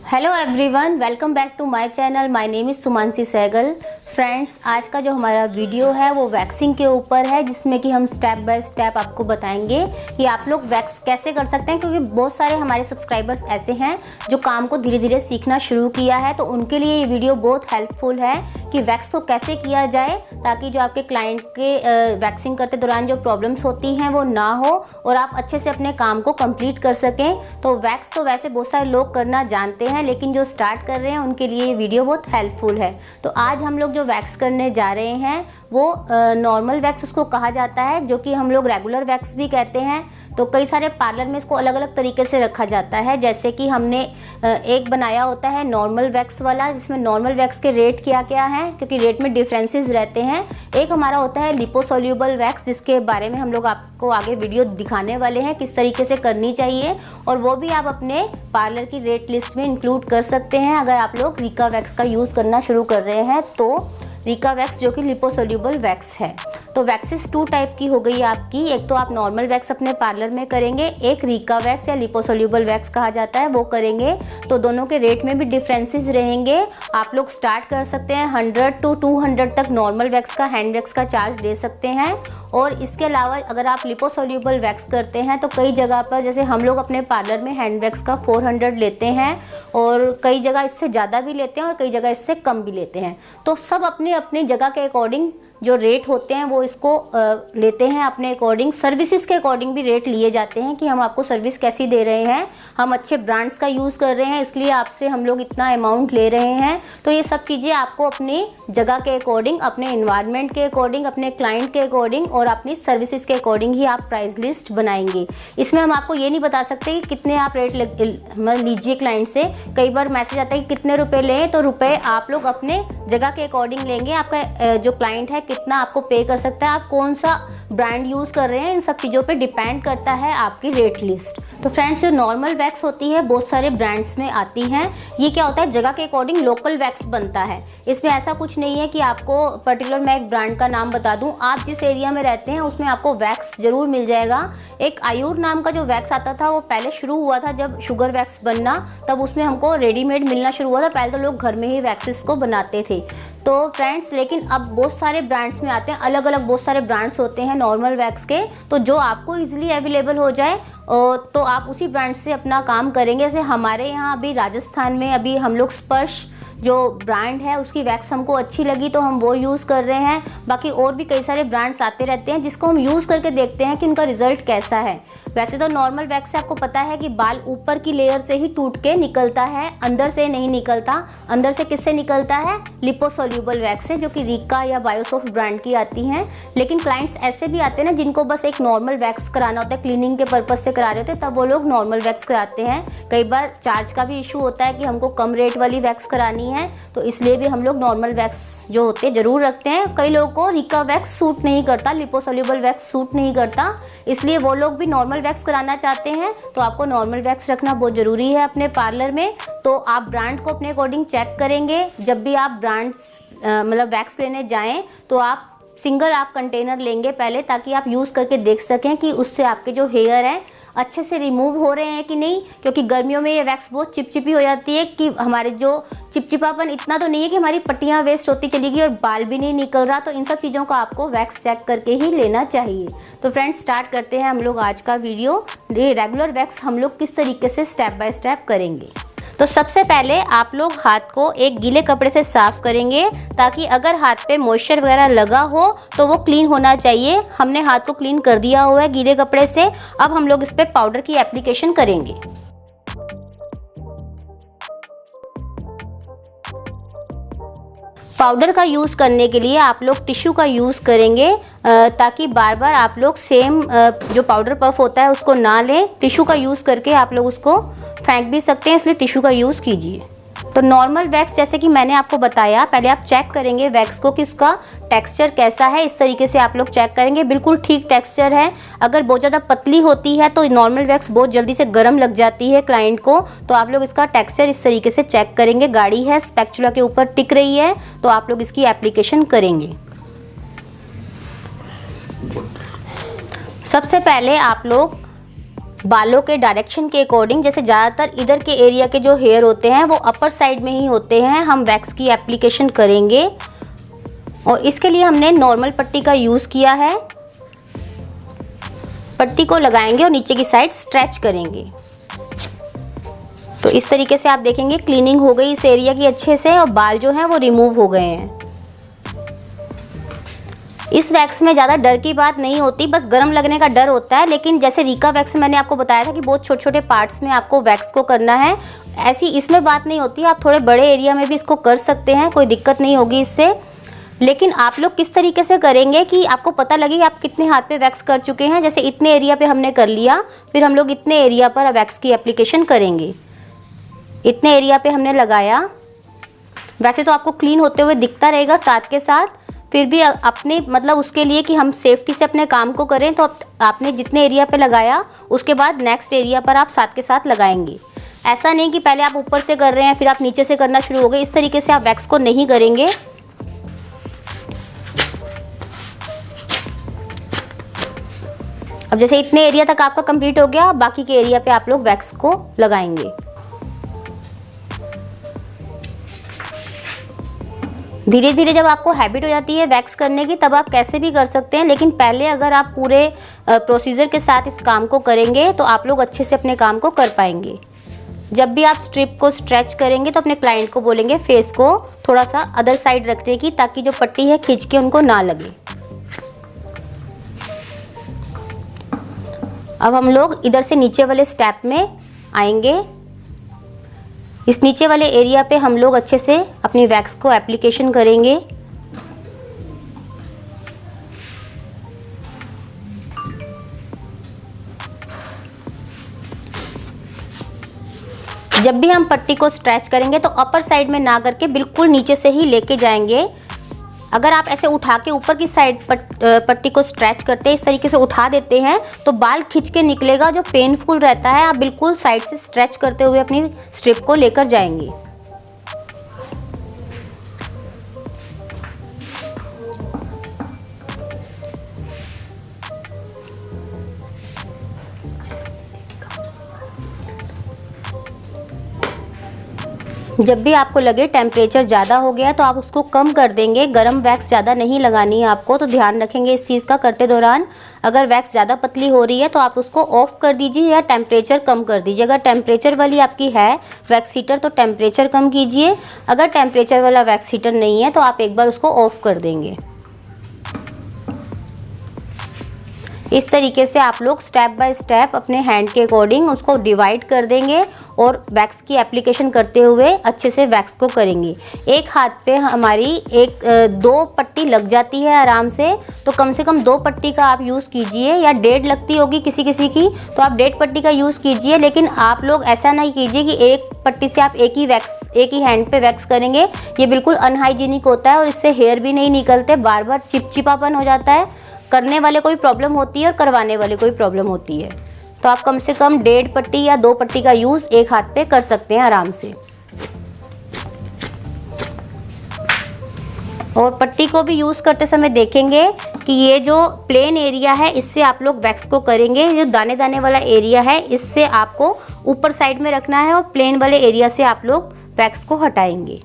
Hello everyone, welcome back to my channel. My name is Sumansi Sehgal. Friends, आज का जो हमारा वीडियो है वो वैक्सिंग के ऊपर है, जिसमें कि हम स्टेप बाय स्टेप आपको बताएंगे कि आप लोग वैक्स कैसे कर सकते हैं। क्योंकि बहुत सारे हमारे सब्सक्राइबर्स ऐसे हैं जो काम को धीरे धीरे सीखना शुरू किया है, तो उनके लिए ये वीडियो बहुत हेल्पफुल है कि वैक्स को कैसे किया जाए, ताकि जो आपके क्लाइंट के वैक्सिंग करते दौरान जो प्रॉब्लम्स होती हैं वो ना हो और आप अच्छे से अपने काम को कंप्लीट कर सकें। तो वैक्स तो वैसे बहुत सारे लोग करना जानते हैं, लेकिन जो स्टार्ट कर रहे हैं उनके लिए ये वीडियो बहुत हेल्पफुल है। तो आज हम लोग जो वैक्स करने जा रहे हैं वो नॉर्मल वैक्स उसको कहा जाता है, जो कि हम लोग रेगुलर वैक्स भी कहते हैं। तो कई सारे पार्लर में इसको अलग अलग तरीके से रखा जाता है। जैसे कि हमने एक बनाया होता है नॉर्मल वैक्स वाला, जिसमें नॉर्मल वैक्स के रेट क्या क्या हैं, क्योंकि रेट में डिफरेंसेस रहते हैं। एक हमारा होता है लिपोसोल्यूबल वैक्स, जिसके बारे में हम लोग आपको आगे वीडियो दिखाने वाले हैं किस तरीके से करनी चाहिए, और वो भी आप अपने पार्लर की रेट लिस्ट में इंक्लूड कर सकते हैं अगर आप लोग रिका वैक्स का यूज़ करना शुरू कर रहे हैं। तो रिका वैक्स जो कि लिपोसोल्यूबल वैक्स है। तो वैक्सेस 2 टाइप की हो गई आपकी। एक तो आप नॉर्मल वैक्स अपने पार्लर में करेंगे, एक रिका वैक्स या लिपोसोल्यूबल वैक्स कहा जाता है वो करेंगे। तो दोनों के रेट में भी डिफरेंसेस रहेंगे। आप लोग स्टार्ट कर सकते हैं 100 to 200 तक नॉर्मल वैक्स का, हैंड वैक्स का चार्ज ले सकते हैं। और इसके अलावा अगर आप लिपोसोल्यूबल वैक्स करते हैं तो कई जगह पर, जैसे हम लोग अपने पार्लर में हैंड वैक्स का 400 लेते हैं, और कई जगह इससे ज़्यादा भी लेते हैं और कई जगह इससे कम भी लेते हैं। तो सब अपनी अपनी जगह के अकॉर्डिंग जो रेट होते हैं वो इसको लेते हैं अपने अकॉर्डिंग। सर्विसेज के अकॉर्डिंग भी रेट लिए जाते हैं कि हम आपको सर्विस कैसी दे रहे हैं, हम अच्छे ब्रांड्स का यूज़ कर रहे हैं इसलिए आपसे हम लोग इतना अमाउंट ले रहे हैं। तो ये सब चीज़ें आपको अपनी जगह के अकॉर्डिंग, अपने इन्वायरमेंट के अकॉर्डिंग, अपने क्लाइंट के अकॉर्डिंग और अपनी सर्विसेज के अकॉर्डिंग ही आप प्राइस लिस्ट बनाएंगे। इसमें हम आपको ये नहीं बता सकते कि कितने आप रेट लीजिए क्लाइंट से। कई बार मैसेज आता है कि कितने रुपए लें, तो रुपए आप लोग अपने जगह के अकॉर्डिंग लेंगे। आपका जो क्लाइंट है कितना आपको पे कर सकता है, आप कौन सा ब्रांड यूज़ कर रहे हैं, इन सब चीज़ों पे डिपेंड करता है आपकी रेट लिस्ट। तो फ्रेंड्स, जो नॉर्मल वैक्स होती है बहुत सारे ब्रांड्स में आती हैं। ये क्या होता है, जगह के अकॉर्डिंग लोकल वैक्स बनता है। इसमें ऐसा कुछ नहीं है कि आपको पर्टिकुलर मैं एक ब्रांड का नाम बता दूं। आप जिस एरिया में रहते हैं उसमें आपको वैक्स जरूर मिल जाएगा। एक आयुर नाम का जो वैक्स आता था वो पहले शुरू हुआ था जब शुगर वैक्स बनना, तब उसमें हमको रेडीमेड मिलना शुरू हुआ था। पहले तो लोग घर में ही वैक्सेस को बनाते थे। तो फ्रेंड्स, लेकिन अब बहुत सारे ब्रांड्स में आते हैं, अलग अलग बहुत सारे ब्रांड्स होते हैं नॉर्मल वैक्स के। तो जो आपको इजीली अवेलेबल हो जाए तो आप उसी ब्रांड से अपना काम करेंगे। जैसे हमारे यहाँ अभी राजस्थान में अभी हम लोग स्पर्श जो ब्रांड है उसकी वैक्स हमको अच्छी लगी तो हम वो यूज़ कर रहे हैं। बाकी और भी कई सारे ब्रांड्स आते रहते हैं जिसको हम यूज़ करके देखते हैं कि उनका रिजल्ट कैसा है। वैसे तो नॉर्मल वैक्स से आपको पता है कि बाल ऊपर की लेयर से ही टूट के निकलता है, अंदर से नहीं निकलता। अंदर से किससे निकलता है, लिपोसोल्यूबल वैक्स से, जो कि रिका या बायोसॉफ्ट ब्रांड की आती हैं। लेकिन क्लाइंट्स ऐसे भी आते हैं ना जिनको बस एक नॉर्मल वैक्स कराना होता है, क्लीनिंग के पर्पज से करा रहे होते हैं, तब वो लोग नॉर्मल वैक्स कराते हैं। कई बार चार्ज का भी इशू होता है कि हमको कम रेट वाली वैक्स करानी है, तो इसलिए भी हम लोग नॉर्मल वैक्स जो होते हैं जरूर रखते हैं। कई लोगों को रिका वैक्स सूट नहीं करता, लिपोसोल्यूबल वैक्स सूट नहीं करता, इसलिए वो लोग भी नॉर्मल वैक्स कराना चाहते हैं। तो आपको नॉर्मल वैक्स रखना बहुत ज़रूरी है अपने पार्लर में। तो आप ब्रांड को अपने अकॉर्डिंग चेक करेंगे। जब भी आप ब्रांड्स मतलब वैक्स लेने जाएं तो आप सिंगल आप कंटेनर लेंगे पहले, ताकि आप यूज़ करके देख सकें कि उससे आपके जो हेयर हैं अच्छे से रिमूव हो रहे हैं कि नहीं। क्योंकि गर्मियों में ये वैक्स बहुत चिपचिपी हो जाती है कि हमारे जो चिपचिपापन इतना तो नहीं है कि हमारी पट्टियाँ वेस्ट होती चलेगी और बाल भी नहीं निकल रहा। तो इन सब चीज़ों का आपको वैक्स चेक करके ही लेना चाहिए। तो फ्रेंड्स, स्टार्ट करते हैं हम लोग आज का वीडियो। रेगुलर वैक्स हम लोग किस तरीके से स्टेप बाय स्टेप करेंगे। तो सबसे पहले आप लोग हाथ को एक गीले कपड़े से साफ़ करेंगे, ताकि अगर हाथ पे मॉइस्चर वगैरह लगा हो तो वो क्लीन होना चाहिए। हमने हाथ को क्लीन कर दिया हुआ है गीले कपड़े से। अब हम लोग इस पे पाउडर की एप्लीकेशन करेंगे। पाउडर का यूज़ करने के लिए आप लोग टिश्यू का यूज़ करेंगे, ताकि बार बार आप लोग सेम जो पाउडर पफ होता है उसको ना लें। टिश्यू का यूज़ करके आप लोग उसको फेंक भी सकते हैं, इसलिए टिश्यू का यूज़ कीजिए। तो नॉर्मल वैक्स जैसे कि मैंने आपको बताया, पहले आप चेक करेंगे वैक्स को कि उसका टेक्सचर कैसा है। इस तरीके से आप लोग चेक करेंगे, बिल्कुल ठीक टेक्सचर है। अगर बहुत ज़्यादा पतली होती है तो नॉर्मल वैक्स बहुत जल्दी से गर्म लग जाती है क्लाइंट को। तो आप लोग इसका टेक्सचर इस तरीके से चेक करेंगे। गाढ़ी है, स्पैचुला के ऊपर टिक रही है, तो आप लोग इसकी एप्लीकेशन करेंगे। सबसे पहले आप लोग बालों के डायरेक्शन के अकॉर्डिंग, जैसे ज़्यादातर इधर के एरिया के जो हेयर होते हैं वो अपर साइड में ही होते हैं, हम वैक्स की एप्लीकेशन करेंगे। और इसके लिए हमने नॉर्मल पट्टी का यूज़ किया है। पट्टी को लगाएंगे और नीचे की साइड स्ट्रेच करेंगे। तो इस तरीके से आप देखेंगे क्लीनिंग हो गई इस एरिया की अच्छे से और बाल जो हैं वो रिमूव हो गए हैं। इस वैक्स में ज़्यादा डर की बात नहीं होती, बस गर्म लगने का डर होता है। लेकिन जैसे रीका वैक्स मैंने आपको बताया था कि बहुत छोटे छोटे पार्ट्स में आपको वैक्स को करना है, ऐसी इसमें बात नहीं होती। आप थोड़े बड़े एरिया में भी इसको कर सकते हैं, कोई दिक्कत नहीं होगी इससे। लेकिन आप लोग किस तरीके से करेंगे कि आपको पता लगे आप कितने हाथ पे वैक्स कर चुके हैं। जैसे इतने एरिया पे हमने कर लिया, फिर हम लोग इतने एरिया पर वैक्स की एप्लीकेशन करेंगे। इतने एरिया पे हमने लगाया, वैसे तो आपको क्लीन होते हुए दिखता रहेगा साथ के साथ, फिर भी अपने मतलब उसके लिए कि हम सेफ्टी से अपने काम को करें, तो आपने जितने एरिया पे लगाया उसके बाद नेक्स्ट एरिया पर आप साथ के साथ लगाएंगे। ऐसा नहीं कि पहले आप ऊपर से कर रहे हैं फिर आप नीचे से करना शुरू हो गए, इस तरीके से आप वैक्स को नहीं करेंगे। अब जैसे इतने एरिया तक आपका कंप्लीट हो गया, बाकी के एरिया पे आप लोग वैक्स को लगाएंगे। धीरे धीरे जब आपको हैबिट हो जाती है वैक्स करने की, तब आप कैसे भी कर सकते हैं। लेकिन पहले अगर आप पूरे प्रोसीजर के साथ इस काम को करेंगे तो आप लोग अच्छे से अपने काम को कर पाएंगे। जब भी आप स्ट्रिप को स्ट्रेच करेंगे तो अपने क्लाइंट को बोलेंगे फेस को थोड़ा सा अदर साइड रखने की, ताकि जो पट्टी है खींच के उनको ना लगे। अब हम लोग इधर से नीचे वाले स्टेप में आएंगे। इस नीचे वाले एरिया पे हम लोग अच्छे से अपनी वैक्स को एप्लीकेशन करेंगे। जब भी हम पट्टी को स्ट्रेच करेंगे तो अपर साइड में ना करके बिल्कुल नीचे से ही लेके जाएंगे। अगर आप ऐसे उठा के ऊपर की साइड पट्टी को स्ट्रेच करते हैं, इस तरीके से उठा देते हैं तो बाल खिंच के निकलेगा, जो पेनफुल रहता है। आप बिल्कुल साइड से स्ट्रेच करते हुए अपनी स्ट्रिप को लेकर जाएंगे। जब भी आपको लगे टेम्परेचर ज़्यादा हो गया तो आप उसको कम कर देंगे। गरम वैक्स ज़्यादा नहीं लगानी है आपको, तो ध्यान रखेंगे इस चीज़ का करते दौरान। अगर वैक्स ज़्यादा पतली हो रही है तो आप उसको ऑफ़ कर दीजिए या टेम्परेचर कम कर दीजिए। अगर टेम्परेचर वाली आपकी है वैक्स हीटर तो टेम्परेचर कम कीजिए, अगर टेम्परेचर वाला वैक्स हीटर नहीं है तो आप एक बार उसको ऑफ़ कर देंगे। इस तरीके से आप लोग स्टेप बाय स्टेप अपने हैंड के अकॉर्डिंग उसको डिवाइड कर देंगे और वैक्स की एप्लीकेशन करते हुए अच्छे से वैक्स को करेंगे। एक हाथ पे हमारी दो पट्टी लग जाती है आराम से, तो कम से कम 2 पट्टी का आप यूज़ कीजिए, या 1.5 लगती होगी किसी किसी की तो आप 1.5 पट्टी का यूज़ कीजिए। लेकिन आप लोग ऐसा नहीं कीजिए कि एक पट्टी से आप एक ही हैंड पे वैक्स करेंगे। ये बिल्कुल अनहाइजीनिक होता है और इससे हेयर भी नहीं निकलते, बार बार चिपचिपापन हो जाता है। करने वाले कोई प्रॉब्लम होती है और करवाने वाले कोई प्रॉब्लम होती है। तो आप कम से कम 1.5 पट्टी या 2 पट्टी का यूज़ एक हाथ पे कर सकते हैं आराम से। और पट्टी को भी यूज़ करते समय देखेंगे कि ये जो प्लेन एरिया है इससे आप लोग वैक्स को करेंगे। ये जो दाने दाने वाला एरिया है इससे आपको ऊपर साइड में रखना है और प्लेन वाले एरिया से आप लोग वैक्स को हटाएंगे।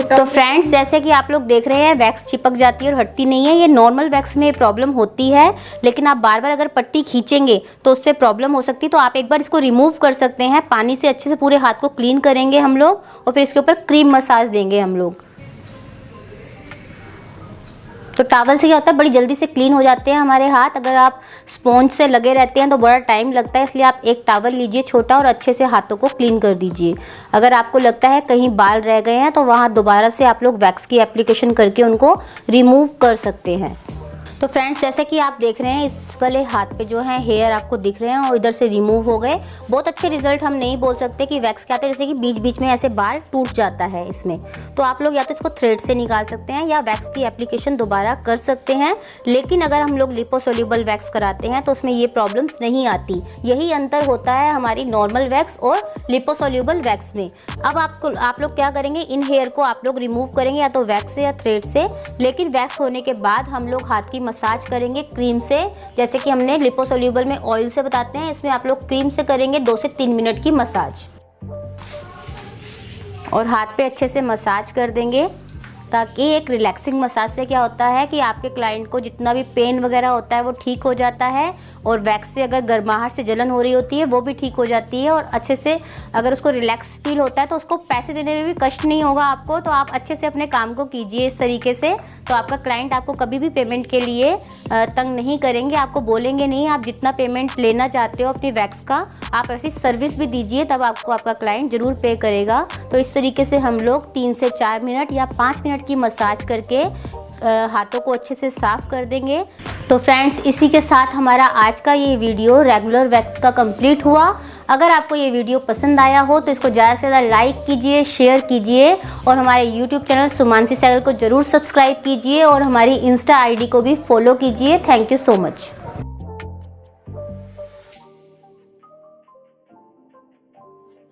तो फ्रेंड्स, जैसे कि आप लोग देख रहे हैं वैक्स चिपक जाती है और हटती नहीं है। ये नॉर्मल वैक्स में प्रॉब्लम होती है, लेकिन आप बार बार अगर पट्टी खींचेंगे तो उससे प्रॉब्लम हो सकती है। तो आप एक बार इसको रिमूव कर सकते हैं। पानी से अच्छे से पूरे हाथ को क्लीन करेंगे हम लोग और फिर इसके ऊपर क्रीम मसाज देंगे हम लोग। तो टॉवल से क्या होता है, बड़ी जल्दी से क्लीन हो जाते हैं हमारे हाथ। अगर आप स्पॉन्ज से लगे रहते हैं तो बड़ा टाइम लगता है, इसलिए आप एक टॉवल लीजिए छोटा और अच्छे से हाथों को क्लीन कर दीजिए। अगर आपको लगता है कहीं बाल रह गए हैं तो वहाँ दोबारा से आप लोग वैक्स की एप्लीकेशन करके उनको रिमूव कर सकते हैं। तो फ्रेंड्स, जैसे कि आप देख रहे हैं इस वाले हाथ पे जो है हेयर आपको दिख रहे हैं और इधर से रिमूव हो गए। बहुत अच्छे रिजल्ट हम नहीं बोल सकते कि वैक्स के आते हैं, जैसे कि बीच बीच में ऐसे बाल टूट जाता है इसमें। तो आप लोग या तो इसको थ्रेड से निकाल सकते हैं या वैक्स की एप्लीकेशन दोबारा कर सकते हैं। लेकिन अगर हम लोग लिपोसोल्यूबल वैक्स कराते हैं तो उसमें ये प्रॉब्लम्स नहीं आती। यही अंतर होता है हमारी नॉर्मल वैक्स और लिपोसोल्यूबल वैक्स में। अब आप लोग क्या करेंगे, इन हेयर को आप लोग रिमूव करेंगे या तो वैक्स से या थ्रेड से। लेकिन वैक्स होने के बाद हम लोग हाथ की मसाज करेंगे क्रीम से, जैसे कि हमने लिपोसोल्यूबल में ऑयल से बताते हैं, इसमें आप लोग क्रीम से करेंगे 2 से 3 मिनट की मसाज। और हाथ पे अच्छे से मसाज कर देंगे, ताकि एक रिलैक्सिंग मसाज से क्या होता है कि आपके क्लाइंट को जितना भी पेन वगैरह होता है वो ठीक हो जाता है। और वैक्स से अगर गर्माहट से जलन हो रही होती है वो भी ठीक हो जाती है। और अच्छे से अगर उसको रिलैक्स फील होता है तो उसको पैसे देने में भी कष्ट नहीं होगा आपको। तो आप अच्छे से अपने काम को कीजिए इस तरीके से, तो आपका क्लाइंट आपको कभी भी पेमेंट के लिए तंग नहीं करेंगे, आपको बोलेंगे नहीं। आप जितना पेमेंट लेना चाहते हो अपनी वैक्स का, आप ऐसी सर्विस भी दीजिए, तब आपको आपका क्लाइंट ज़रूर पे करेगा। तो इस तरीके से हम लोग 3 से 4 मिनट या 5 मिनट की मसाज करके हाथों को अच्छे से साफ़ कर देंगे। तो फ्रेंड्स, इसी के साथ हमारा आज का ये वीडियो रेगुलर वैक्स का कंप्लीट हुआ। अगर आपको ये वीडियो पसंद आया हो तो इसको ज़्यादा से ज़्यादा लाइक कीजिए, शेयर कीजिए और हमारे यूट्यूब चैनल सुमानसी सहगल को ज़रूर सब्सक्राइब कीजिए और हमारी इंस्टा आईडी को भी फॉलो कीजिए। Thank you so much.